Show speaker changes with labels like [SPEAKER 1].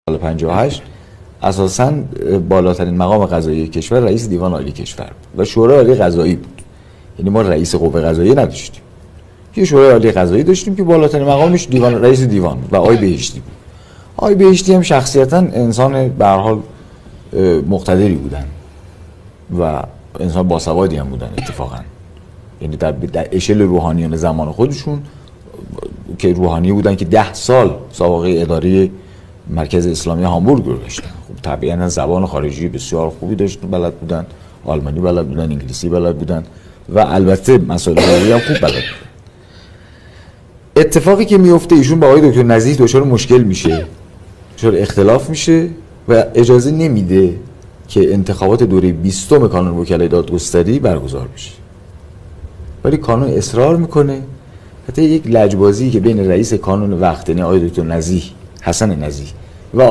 [SPEAKER 1] سال 58 اساساً بالاترین مقام قضایی کشور رئیس دیوان عالی کشور بود و شورای عالی قضایی بود. یعنی ما رئیس قوه قضاییه نداشتیم. یه شورای عالی قضایی داشتیم که بالاترین مقامش دیوان رئیس دیوان بود و آقای بهشتی بود. آقای بهشتی هم شخصیتاً انسان به هر حال مقتدری بودن و انسان باسوادی هم بودن اتفاقاً. یعنی در اشل روحانیان زمان خودشون که روحانی بودن که 10 سال سابقه اداری مرکز اسلامی هامبورگ رو داشتن. خب طبیعتاً زبان خارجی بسیار خوبی داشتن، بلد بودن، آلمانی بلد بودن، انگلیسی بلد بودن و البته مسائل حقوقی هم خوب بلد بودن. اتفاقی که میفته ایشون با آقای دکتر نزیح دچار مشکل میشه، دچار اختلاف میشه و اجازه نمیده که انتخابات دوره 20 کانون وکلای دادگستری برگزار بشه. ولی کانون اصرار میکنه. حتی یک لجبازی که بین رئیس کانون وقت یعنی آقای دکتر نزیح، حسن نزیح